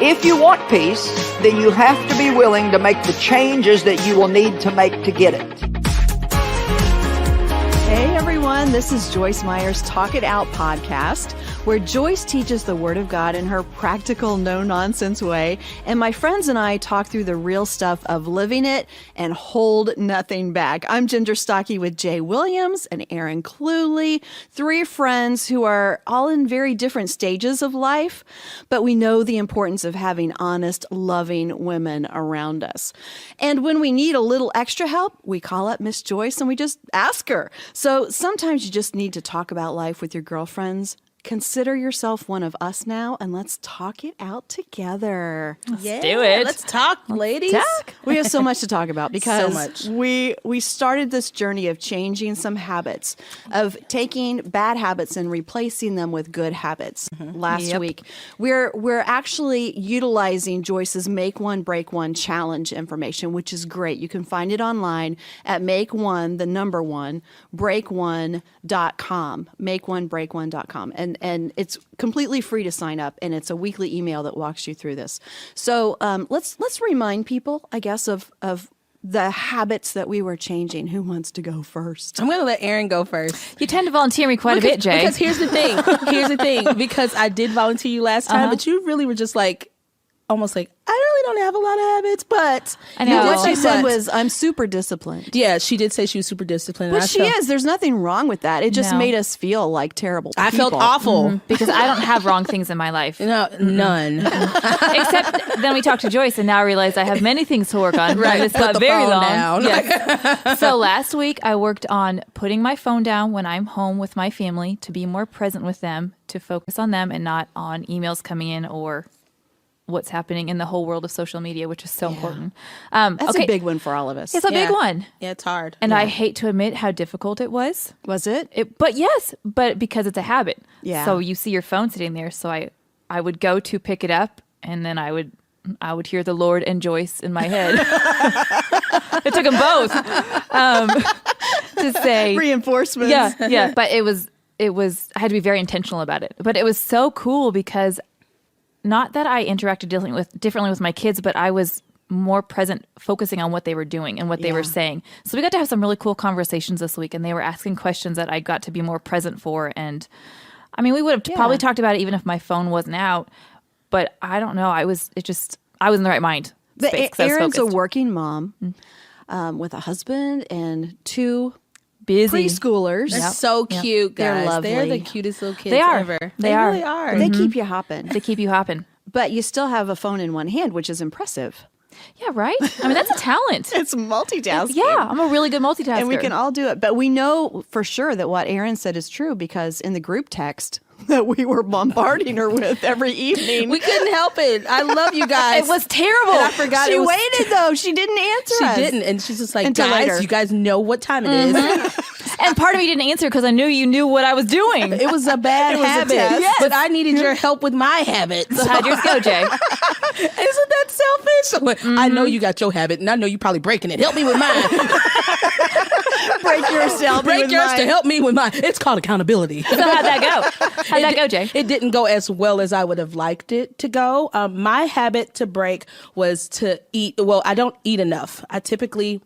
If you want peace, then you have to be willing to make the changes that you will need to make to get it. Hey everyone, this is Joyce Meyer's Talk It Out podcast, where Joyce teaches the Word of God in her practical, no-nonsense way, and my friends and I talk through the real stuff of living it and hold nothing back. I'm Ginger Stocky with Jay Williams and Aaron Cluley, three friends who are all in very different stages of life, but we know the importance of having honest, loving women around us. And when we need a little extra help, we call up Miss Joyce and we just ask her. So sometimes you just need to talk about life with your girlfriends. Consider yourself one of us now, and let's talk it out together. Let's do it. Let's talk, ladies. Talk. We have so much to talk about because So much. we started this journey of changing some habits, of taking bad habits and replacing them with good habits last week. We're actually utilizing Joyce's Make One, Break One challenge information, which is great. You can find it online at breakonebreak1.com, makeonebreak1.com. And it's completely free to sign up, and it's a weekly email that walks you through this. So let's remind people, I guess, of the habits that we were changing. Who wants to go first? I'm going to let Aaron go first. You tend to volunteer me quite a bit, Jay. Because here's the thing. Because I did volunteer you last time, but you really were just like, almost like, I really don't have a lot of habits, but I know. What she said was, I'm super disciplined. Yeah, she did say she was super disciplined. But she is. There's nothing wrong with that. It just No. made us feel like terrible people. I felt awful. Because I don't have wrong things in my life. No, none. Except then we talked to Joyce, and now I realize I have many things to work on. Right. This Put got the very phone long. down. Yes. So last week I worked on putting my phone down when I'm home with my family to be more present with them, to focus on them and not on emails coming in or what's happening in the whole world of social media, which is so important. That's a big one for all of us. It's a big one. Yeah, it's hard. And I hate to admit how difficult it was. Was it? But yes, but because it's a habit. Yeah. So you see your phone sitting there. So I would go to pick it up, and then I would hear the Lord and Joyce in my head. It took them both to say Reinforcements. Yeah. But it was I had to be very intentional about it. But it was so cool because not that I interacted differently with my kids, but I was more present, focusing on what they were doing and what they were saying. So we got to have some really cool conversations this week, and they were asking questions that I got to be more present for. And I mean, we would have probably talked about it even if my phone wasn't out, but I don't know. I was in the right mind. Erin's a working mom with a husband and two busy preschoolers. They're so cute, guys. They're lovely. They're the cutest little kids They are. ever. They are. really are. They keep you hopping. They keep you hopping. But you still have a phone in one hand, which is impressive. Yeah, right? I mean, that's a talent. It's multitasking. Yeah, I'm a really good multitasker. And we can all do it. But we know for sure that what Erin said is true because in the group text that we were bombarding her with every evening. We couldn't help it. I love you guys. It was terrible. And I forgot She it was waited though. She didn't answer She us. didn't. And she's just like, Until guys, later. you guys know what time it is. And part of me didn't answer because I knew you knew what I was doing. It was a bad habit. test. But I needed your help with my habits. So how'd yours go, Jay? Isn't that selfish? I'm like, I know you got your habit, and I know you probably breaking it. Help me with mine. Break yourself. Break yours to help me with mine. It's called accountability. So how'd that go? How'd that go, Jay? It didn't go as well as I would have liked it to go. My habit to break was to eat. Well, I don't eat enough. I typically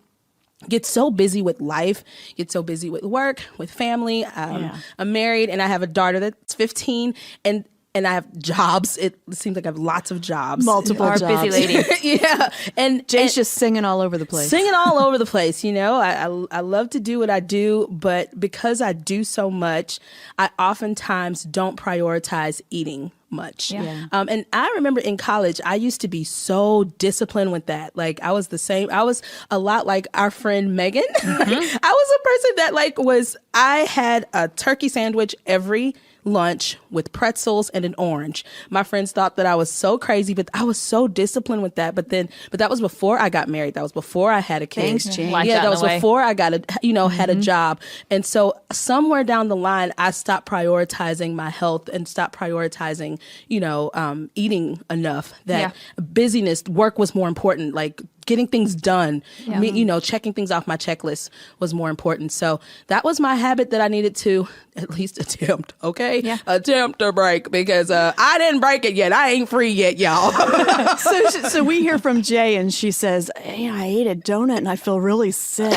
get so busy with life, get so busy with work, with family. I'm married and I have a daughter that's 15 and I have jobs. It seems like I have lots of jobs. Multiple Our jobs. busy lady. Yeah. And Jay's just singing all over the place. Singing all over the place, you know. I love to do what I do, but because I do so much, I oftentimes don't prioritize eating much. Yeah. And I remember in college, I used to be so disciplined with that. Like I was the same. I was a lot like our friend Megan. I was a person that I had a turkey sandwich every lunch with pretzels and an orange. My friends thought that I was so crazy, but I was so disciplined with that. But that was before I got married. That was before I had a kid. Thanks, Jane. Life Yeah, got that in was the way. before I got had a job. And so somewhere down the line, I stopped prioritizing my health and stopped prioritizing, eating enough. That busyness, work was more important. Like getting things done. Me, checking things off my checklist was more important. So that was my habit that I needed to at least attempt, okay? Yeah. Attempt to break, because I didn't break it yet. I ain't free yet, y'all. So we hear from Jay, and she says, I ate a donut and I feel really sick.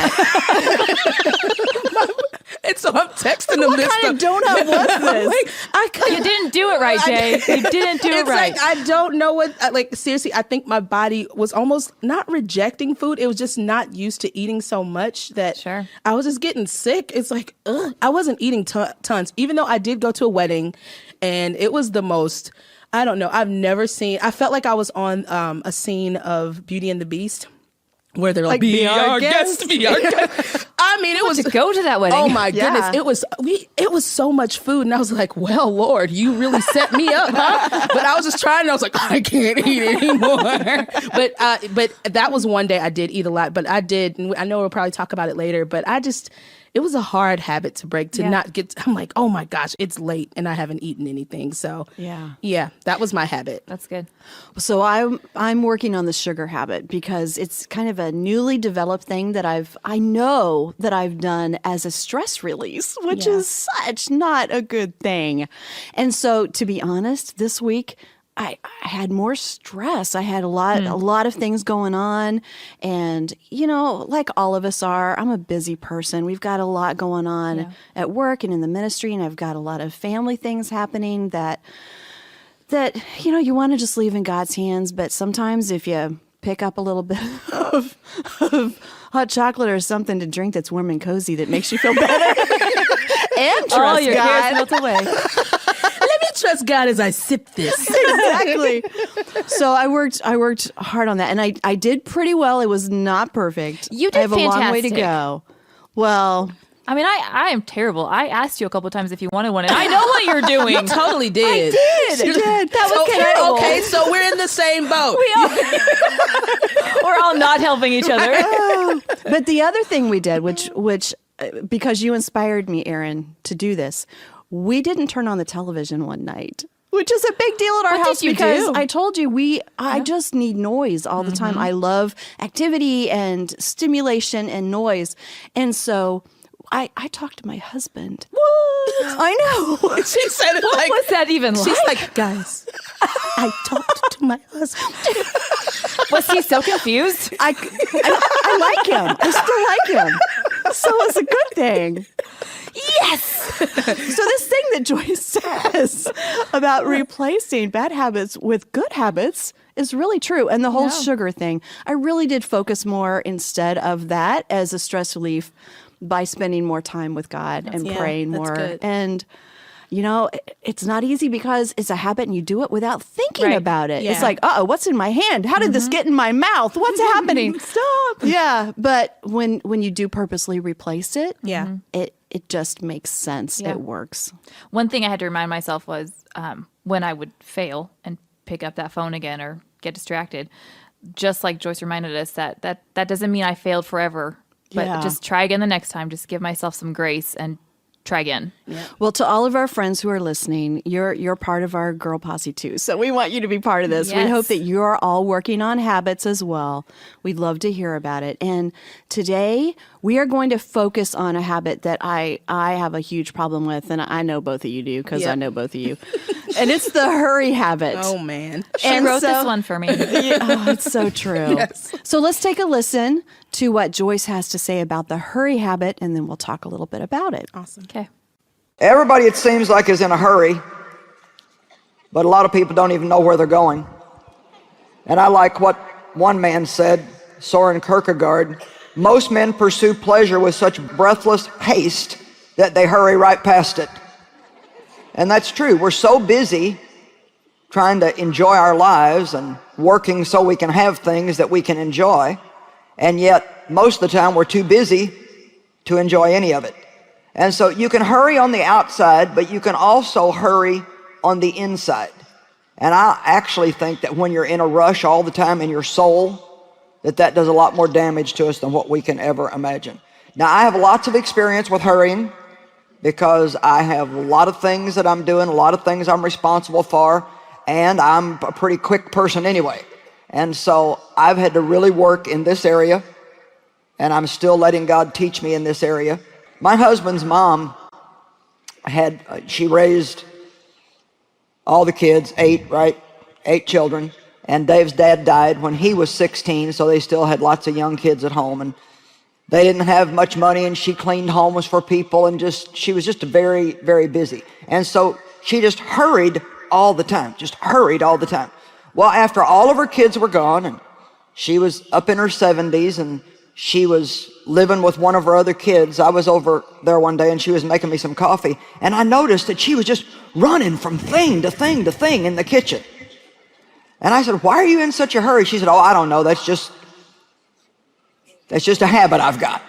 And so I'm texting them this. What kind of donut was this? You didn't do it right, Jay. You didn't do it It's right. like, I don't know what, seriously, I think my body was almost not rejecting food. It was just not used to eating so much that Sure. I was just getting sick. It's like, I wasn't eating tons, even though I did go to a wedding, and it was the most, I don't know, I felt like I was on a scene of Beauty and the Beast, where they're like, be our guest, be our guest. I mean, it was to go to that wedding. Oh my Yeah. goodness. It was so much food. And I was like, well, Lord, you really set me up, huh? But I was just trying, and I was like, I can't eat anymore. But that was one day I did eat a lot, but I did, and I know we'll probably talk about it later, but it was a hard habit to break, to not get, I'm like, oh my gosh, it's late and I haven't eaten anything. So yeah, that was my habit. That's good. So I'm working on the sugar habit, because it's kind of a newly developed thing that I know that I've done as a stress release, which is such not a good thing. And so, to be honest, this week I had more stress. I had a lot of things going on, and like all of us are, I'm a busy person. We've got a lot going on at work and in the ministry, and I've got a lot of family things happening that you want to just leave in God's hands. But sometimes if you pick up a little bit of hot chocolate or something to drink that's warm and cozy, that makes you feel better. And trust All your God. cares melt away. Let me trust God as I sip this. Exactly. So I worked hard on that, and I did pretty well. It was not perfect. You did I have a long way to fantastic. go. Well, I mean, I am terrible. I asked you a couple of times if you wanted one, and I know what you're doing. You totally did. I did. That was terrible. Okay, so we're in the same boat. We're all not helping each other. But the other thing we did, which because you inspired me, Aaron, to do this, we didn't turn on the television one night. Which is a big deal at our What house, did you because do? I told you I just need noise all the time. I love activity and stimulation and noise. And so I talked to my husband. What? I know. She said it What like, was that even like? she's like, guys, I talked to my husband. Was he so confused? I like him. I still like him. So it's a good thing. Yes. So this thing that Joyce says about replacing bad habits with good habits is really true. And the whole sugar thing, I really did focus more instead of that as a stress relief by spending more time with God and praying that's more. good. And it's not easy, because it's a habit and you do it without thinking Right. about it. Yeah. It's like, what's in my hand? How did this get in my mouth? What's happening? Stop. Yeah. But when you do purposely replace it, Yeah. it just makes sense. Yeah. It works. One thing I had to remind myself was when I would fail and pick up that phone again or get distracted, just like Joyce reminded us, that doesn't mean I failed forever, but Yeah. just try again the next time. Just give myself some grace and try again. Well, to all of our friends who are listening, you're part of our girl posse too. So we want you to be part of this. We Yes. hope that you're all working on habits as well. We'd love to hear about it. And today we are going to focus on a habit that I have a huge problem with, and I know both of you do, because I know both of you. And it's the hurry habit. Oh, man. She wrote this one for me. It's so true. Yes. So let's take a listen to what Joyce has to say about the hurry habit, and then we'll talk a little bit about it. Awesome. Okay. Everybody, it seems like, is in a hurry, but a lot of people don't even know where they're going. And I like what one man said, Soren Kierkegaard: most men pursue pleasure with such breathless haste that they hurry right past it. And that's true. We're so busy trying to enjoy our lives and working so we can have things that we can enjoy, and yet most of the time we're too busy to enjoy any of it. And so you can hurry on the outside, but you can also hurry on the inside. And I actually think that when you're in a rush all the time in your soul, that does a lot more damage to us than what we can ever imagine. Now, I have lots of experience with hurrying, because I have a lot of things that I'm doing, a lot of things I'm responsible for, and I'm a pretty quick person anyway. And so I've had to really work in this area, and I'm still letting God teach me in this area. My husband's mom she raised all the kids, 8 children, and Dave's dad died when he was 16, so they still had lots of young kids at home, and they didn't have much money, and she cleaned homes for people, and she was just very, very busy. And so she just hurried all the time. Well, after all of her kids were gone, and she was up in her 70s, and she was living with one of her other kids, I was over there one day, and she was making me some coffee, and I noticed that she was just running from thing to thing to thing in the kitchen. And I said, "Why are you in such a hurry?" She said, "Oh, I don't know. That's just a habit I've got."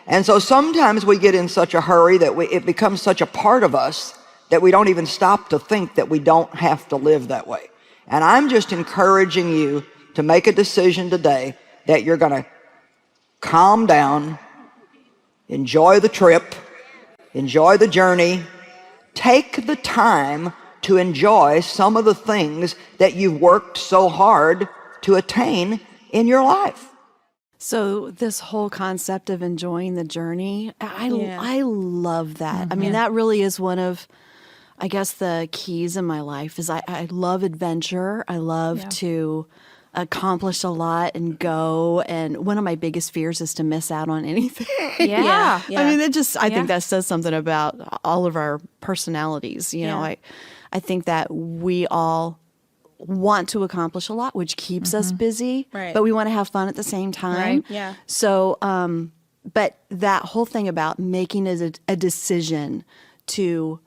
And so sometimes we get in such a hurry that it becomes such a part of us that we don't even stop to think that we don't have to live that way. And I'm just encouraging you to make a decision today that you're going to calm down, enjoy the trip, enjoy the journey, take the time to enjoy some of the things that you've worked so hard to attain in your life. So this whole concept of enjoying the journey, I love that. I mean, that really is one of, I guess, the keys in my life is I love adventure. I love to accomplish a lot and go. And one of my biggest fears is to miss out on anything. Yeah. I mean, I think that says something about all of our personalities. You know, I think that we all want to accomplish a lot, which keeps us busy, but we want to have fun at the same time. Right. Yeah. So, but that whole thing about making a decision to,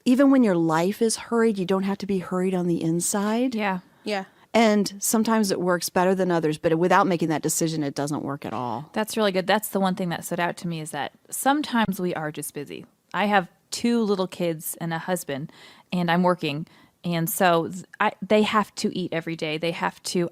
even when your life is hurried, you don't have to be hurried on the inside. Yeah. Yeah. And sometimes it works better than others, but without making that decision, it doesn't work at all. That's really good. That's the one thing that stood out to me is that sometimes we are just busy. I have 2 little kids and a husband, and I'm working. And so they have to eat every day. I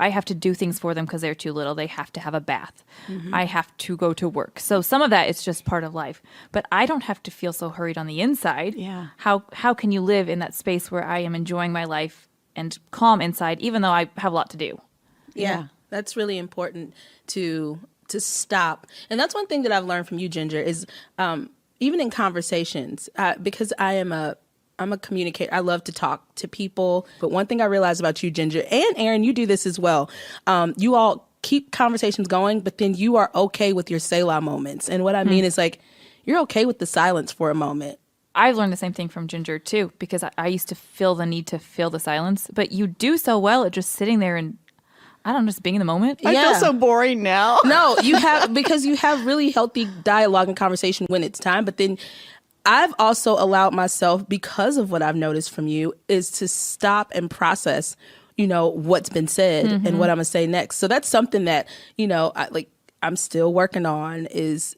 have to do things for them because they're too little. They have to have a bath. I have to go to work. So some of that is just part of life. But I don't have to feel so hurried on the inside. Yeah. How can you live in that space where I am enjoying my life and calm inside, even though I have a lot to do? Yeah. That's really important to stop. And that's one thing that I've learned from you, Ginger, is even in conversations, because I'm a communicator. I love to talk to people. But one thing I realized about you, Ginger, and Aaron, you do this as well. You all keep conversations going, but then you are okay with your Selah moments. And what I mean is like, you're okay with the silence for a moment. I've learned the same thing from Ginger too, because I used to feel the need to fill the silence, but you do so well at just sitting there and, I don't know, just being in the moment. I feel so boring now. No, because you have really healthy dialogue and conversation when it's time, but then I've also allowed myself, because of what I've noticed from you, is to stop and process, what's been said and what I'm going to say next. So that's something that, I'm still working on is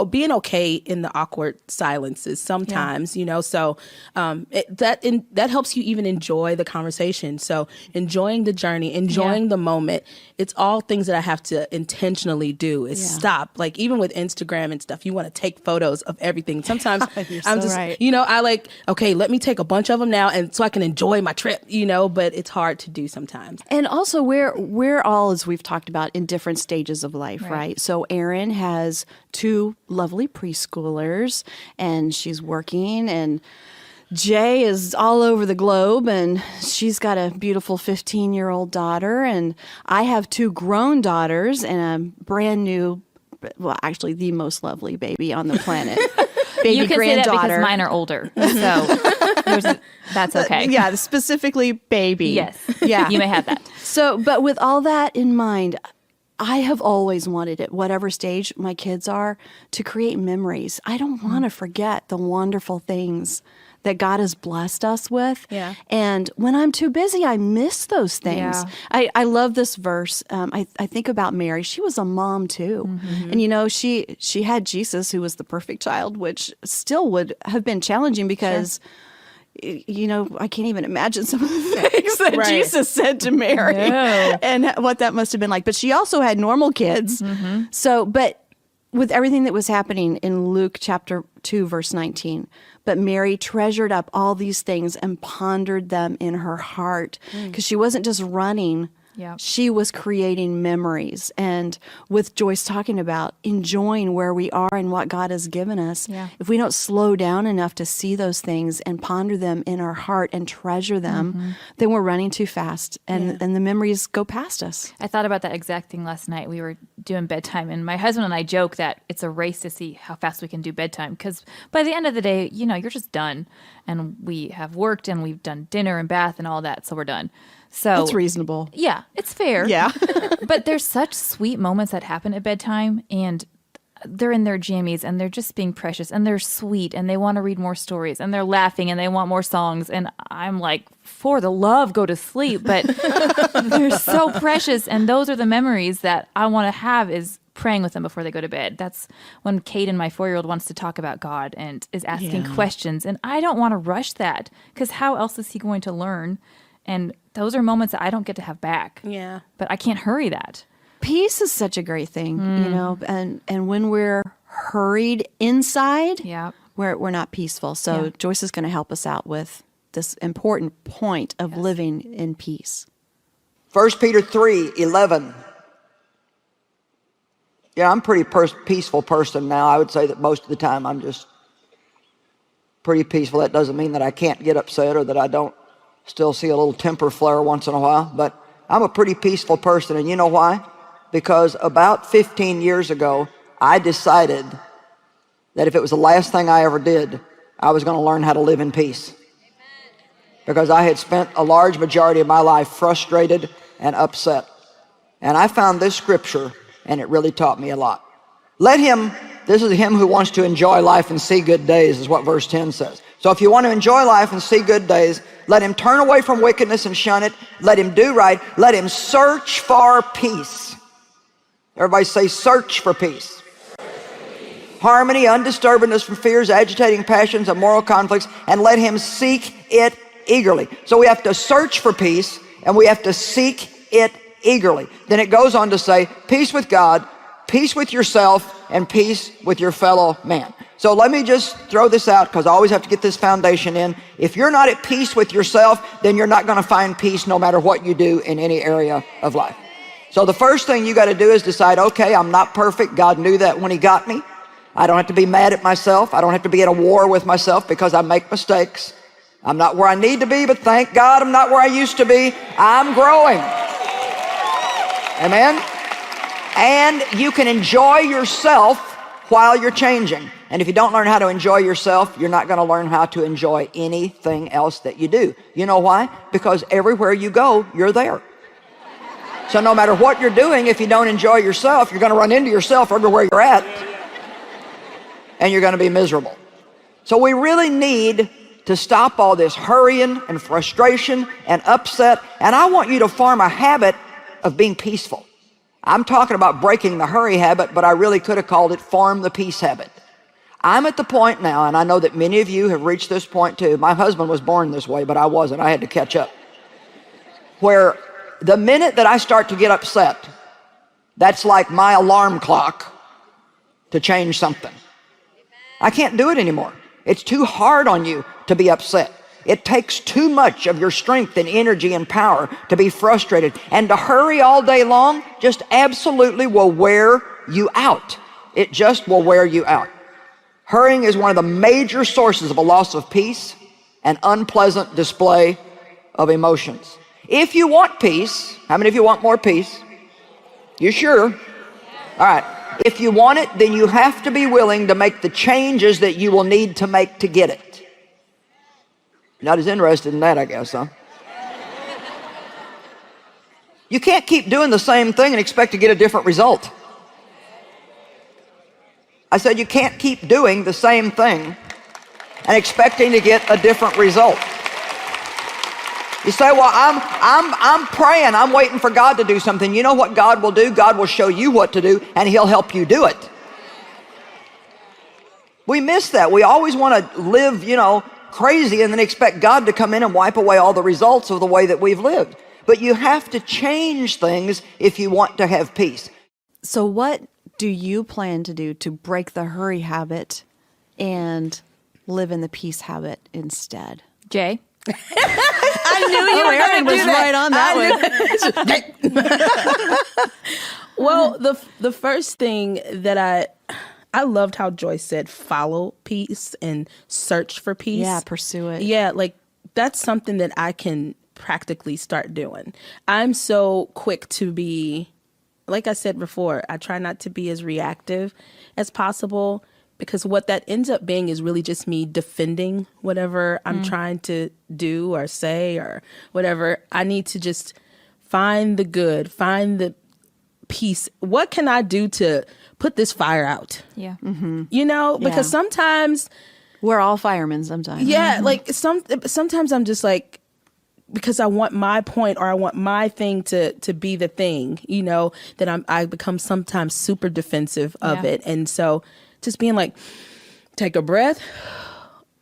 being okay in the awkward silences sometimes, so that helps you even enjoy the conversation. So enjoying the journey, enjoying the moment, it's all things that I have to intentionally do is stop. Like even with Instagram and stuff, you want to take photos of everything. Sometimes I'm just, right. okay, let me take a bunch of them now and so I can enjoy my trip, but it's hard to do sometimes. And also we're all, as we've talked about, in different stages of life, right? So Erin has 2 lovely preschoolers and she's working, and Jay is all over the globe and she's got a beautiful 15-year-old daughter, and I have 2 grown daughters and a brand new, well, actually the most lovely baby on the planet. Baby you can granddaughter. say that because mine are older, so that's okay. Yeah, specifically baby. Yes, yeah, you may have that. So, but with all that in mind, I have always wanted, at whatever stage my kids are, to create memories. I don't want to forget the wonderful things that God has blessed us with. Yeah. And when I'm too busy, I miss those things. Yeah. I love this verse. I think about Mary. She was a mom too. And she had Jesus, who was the perfect child, which still would have been challenging because I can't even imagine some of the things that Jesus said to Mary and what that must have been like. But she also had normal kids. So, but with everything that was happening in Luke chapter 2, verse 19, but Mary treasured up all these things and pondered them in her heart, because she wasn't just running Yeah. She was creating memories. And with Joyce talking about enjoying where we are and what God has given us, Yeah. if we don't slow down enough to see those things and ponder them in our heart and treasure them, then we're running too fast and the memories go past us. I thought about that exact thing last night. We were doing bedtime, and my husband and I joke that it's a race to see how fast we can do bedtime, because by the end of the day, you're just done. And we have worked and we've done dinner and bath and all that, so we're done. So That's reasonable. Yeah, it's fair. Yeah. But there's such sweet moments that happen at bedtime, and they're in their jammies and they're just being precious and they're sweet and they want to read more stories and they're laughing and they want more songs. And I'm like, for the love, go to sleep. But they're so precious. And those are the memories that I want to have, is praying with them before they go to bed. That's when Caden, my 4-year-old, wants to talk about God and is asking questions. And I don't want to rush that, because how else is he going to learn? And those are moments that I don't get to have back. Yeah. But I can't hurry that. Peace is such a great thing, and when we're hurried inside, Yeah. we're not peaceful. So Joyce is going to help us out with this important point of living in peace. 1 Peter 3:11. Yeah, I'm a pretty peaceful person now. I would say that most of the time I'm just pretty peaceful. That doesn't mean that I can't get upset or that I don't still see a little temper flare once in a while, but I'm a pretty peaceful person. And you know why? Because about 15 years ago, I decided that if it was the last thing I ever did, I was going to learn how to live in peace. Because I had spent a large majority of my life frustrated and upset. And I found this scripture, and it really taught me a lot. This is him who wants to enjoy life and see good days, is what verse 10 says. So if you want to enjoy life and see good days, let him turn away from wickedness and shun it. Let him do right. Let him search for peace. Everybody say, search for peace. Harmony, undisturbedness from fears, agitating passions, and moral conflicts, and let him seek it eagerly. So we have to search for peace, and we have to seek it eagerly. Then it goes on to say, peace with God, peace with yourself, and peace with your fellow man. So let me just throw this out, because I always have to get this foundation in. If you're not at peace with yourself, then you're not going to find peace no matter what you do in any area of life. So the first thing you got to do is decide, okay, I'm not perfect. God knew that when he got me. I don't have to be mad at myself. I don't have to be at a war with myself because I make mistakes. I'm not where I need to be, but thank God I'm not where I used to be. I'm growing. Amen? And you can enjoy yourself while you're changing. And if you don't learn how to enjoy yourself, you're not going to learn how to enjoy anything else that you do. You know why? Because everywhere you go, you're there. So no matter what you're doing, if you don't enjoy yourself, you're going to run into yourself everywhere you're at. And you're going to be miserable. So we really need to stop all this hurrying and frustration and upset. And I want you to form a habit of being peaceful. I'm talking about breaking the hurry habit, but I really could have called it form the peace habit. I'm at the point now, and I know that many of you have reached this point too. My husband was born this way, but I wasn't. I had to catch up. Where the minute that I start to get upset, that's like my alarm clock to change something. I can't do it anymore. It's too hard on you to be upset. It takes too much of your strength and energy and power to be frustrated. And to hurry all day long just absolutely will wear you out. It just will wear you out. Hurrying is one of the major sources of a loss of peace and unpleasant display of emotions. If you want peace, how many of you want more peace? You sure? All right. If you want it, then you have to be willing to make the changes that you will need to make to get it. Not as interested in that, I guess, huh? You can't keep doing the same thing and expect to get a different result. I said you can't keep doing the same thing and expecting to get a different result. You say, well, I'm praying, I'm waiting for God to do something. You know what God will do? God will show you what to do, and he'll help you do it. We miss that. We always want to live, crazy and then expect God to come in and wipe away all the results of the way that we've lived. But you have to change things if you want to have peace. So what do you plan to do to break the hurry habit and live in the peace habit instead? Jay? I knew you were Aaron was right on that one. Well, the first thing that I loved how Joyce said follow peace and search for peace. Yeah, pursue it. Yeah, like that's something that I can practically start doing. I'm so quick to be, like I said before, I try not to be as reactive as possible, because what that ends up being is really just me defending whatever I'm trying to do or say or whatever. I need to just find the good, find the peace. What can I do to put this fire out? Yeah. You know, because sometimes we're all firemen sometimes. yeah, like sometimes I'm just like, because I want my point or I want my thing to be the thing, you know, that I become sometimes super defensive of it. And so just being like, take a breath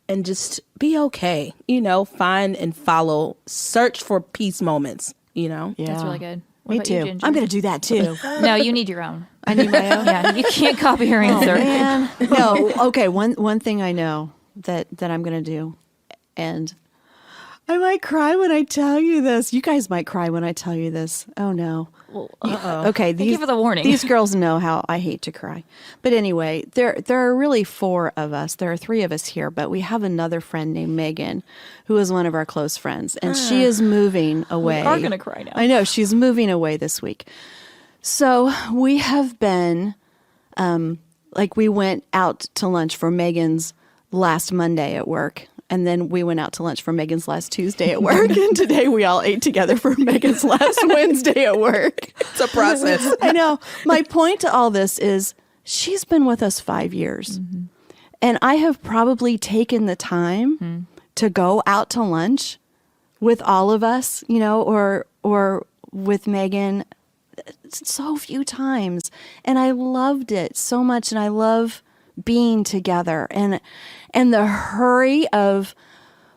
and just be okay, you know, find and follow, search for peace moments, you know? Yeah. That's really good. What Me about you, too. Ginger? I'm going to do that too. No, you need your own. I need my own. Yeah, you can't copy her answer. Man. No, okay. One thing I know that I'm going to do, and I might cry when I tell you this. You guys might cry when I tell you this. Oh no. Well, Okay, Thank you for the warning. These girls know how I hate to cry. But anyway, there are really 4 of us. There are 3 of us here, but we have another friend named Megan, who is one of our close friends, and she is moving away. We are gonna cry now. I know, she's moving away this week. So we have been, we went out to lunch for Megan's last Monday at work. And then we went out to lunch for Megan's last Tuesday at work. And today we all ate together for Megan's last Wednesday at work. It's a process. I know. My point to all this is she's been with us 5 years. And I have probably taken the time to go out to lunch with all of us, you know, or with Megan so few times. And I loved it so much. And I love being together and the hurry of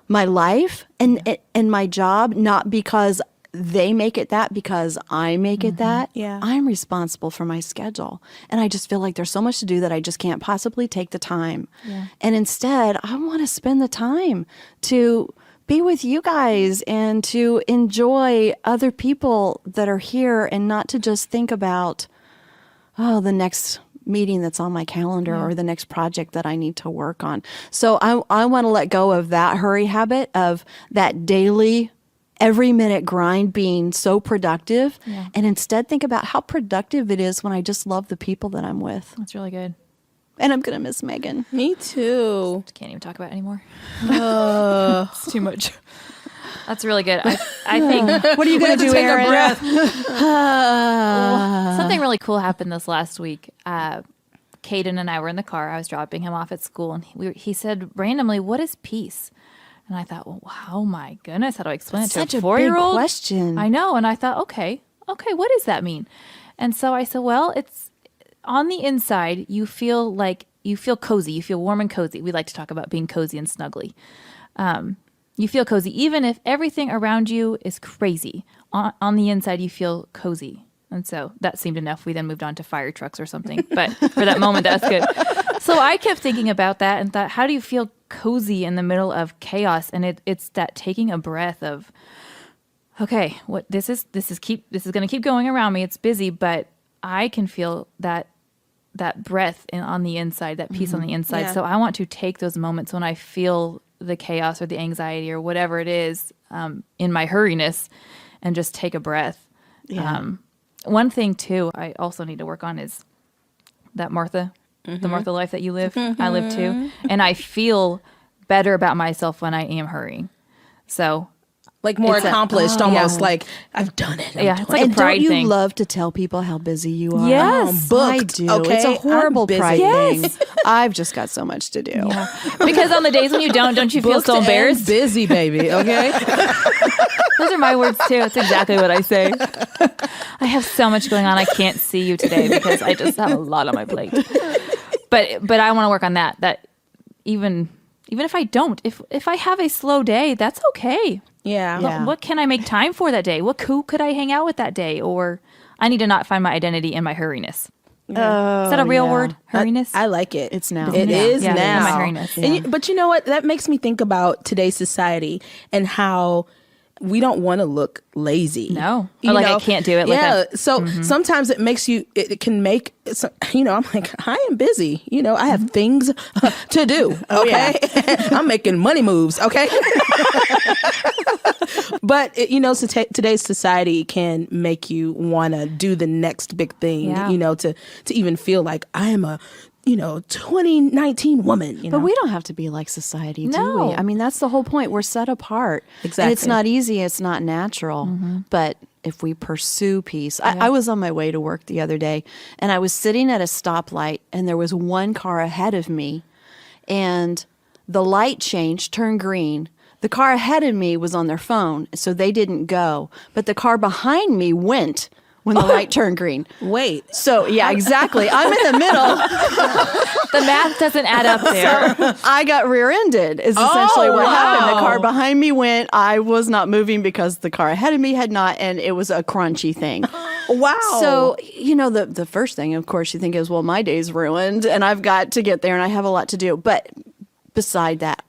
my life and my job, not because they make it that, because I make it that. Yeah. I'm responsible for my schedule. And I just feel like there's so much to do that I just can't possibly take the time. Yeah. And instead, I want to spend the time to be with you guys and to enjoy other people that are here and not to just think about, the next meeting that's on my calendar or the next project that I need to work on. So I want to let go of that hurry habit, of that daily, every minute grind being so productive, and instead think about how productive it is when I just love the people that I'm with. That's really good. And I'm going to miss Megan. Me too. Can't even talk about it anymore. It's too much. That's really good. I think. What are you going to do, take a Aaron? breath. Something really cool happened this last week. Caden and I were in the car. I was dropping him off at school, and he said randomly, "What is peace?" And I thought, well, wow, my goodness, how do I explain it to Such a a big 4-year-old? question. I know. And I thought, okay, what does that mean? And so I said, well, it's on the inside, you feel cozy. You feel warm and cozy. We like to talk about being cozy and snuggly. You feel cozy, even if everything around you is crazy. On the inside, you feel cozy. And so that seemed enough. We then moved on to fire trucks or something. But for that moment, that's good. So I kept thinking about that and thought, how do you feel cozy in the middle of chaos? And it's that taking a breath of, okay, what this is going to keep going around me. It's busy, but I can feel that breath on the inside, that peace on the inside. Yeah. So I want to take those moments when I feel the chaos or the anxiety or whatever it is in my hurriness, and just take a breath. Yeah. One thing too, I also need to work on is that Martha, the Martha life that you live. I live too, and I feel better about myself when I am hurrying. So Like more It's a- accomplished, oh, almost yeah. like I've done it. I'm Yeah, doing it's like it. a And pride don't you thing. love to tell people how busy you are? Yes. I Booked, do. okay? It's a horrible I'm busy. pride Yes. thing. I've just got so much to do. yeah. Because on the days when you don't you feel Booked so and embarrassed? busy, baby. Okay. Those are my words too. It's exactly what I say. I have so much going on. I can't see you today because I just have a lot on my plate. But I want to work on that. That even if I don't, if I have a slow day, that's okay. Yeah. Yeah. What can I make time for that day? Who could I hang out with that day? Or I need to not find my identity in my hurriness. Is that a real word? Hurriness? I like it. It's now. It Yeah. is Yeah, now. my hurriness. And but you know what? That makes me think about today's society and how we don't want to look lazy. No. Or like, I can't do it. Yeah. So sometimes it makes you, it can make, I'm like, I am busy. I have things to do. Okay. I'm making money moves. Okay. But, today's society can make you want to do the next big thing, to even feel like I am a 2019 woman. But we don't have to be like society, do No. we? I mean, that's the whole point. We're set apart. Exactly. And it's not easy. It's not natural. But if we pursue peace. I was on my way to work the other day, and I was sitting at a stoplight, and there was one car ahead of me, and the light changed, turned green. The car ahead of me was on their phone, so they didn't go. But the car behind me went when the light turned green. Wait. So, yeah, exactly. I'm in the middle. The math doesn't add up there. I got rear-ended is essentially what happened. The wow. car behind me went. I was not moving because the car ahead of me had not, and it was a crunchy thing. Wow. So, the first thing, of course, you think is, well, my day's ruined, and I've got to get there, and I have a lot to do. But beside that,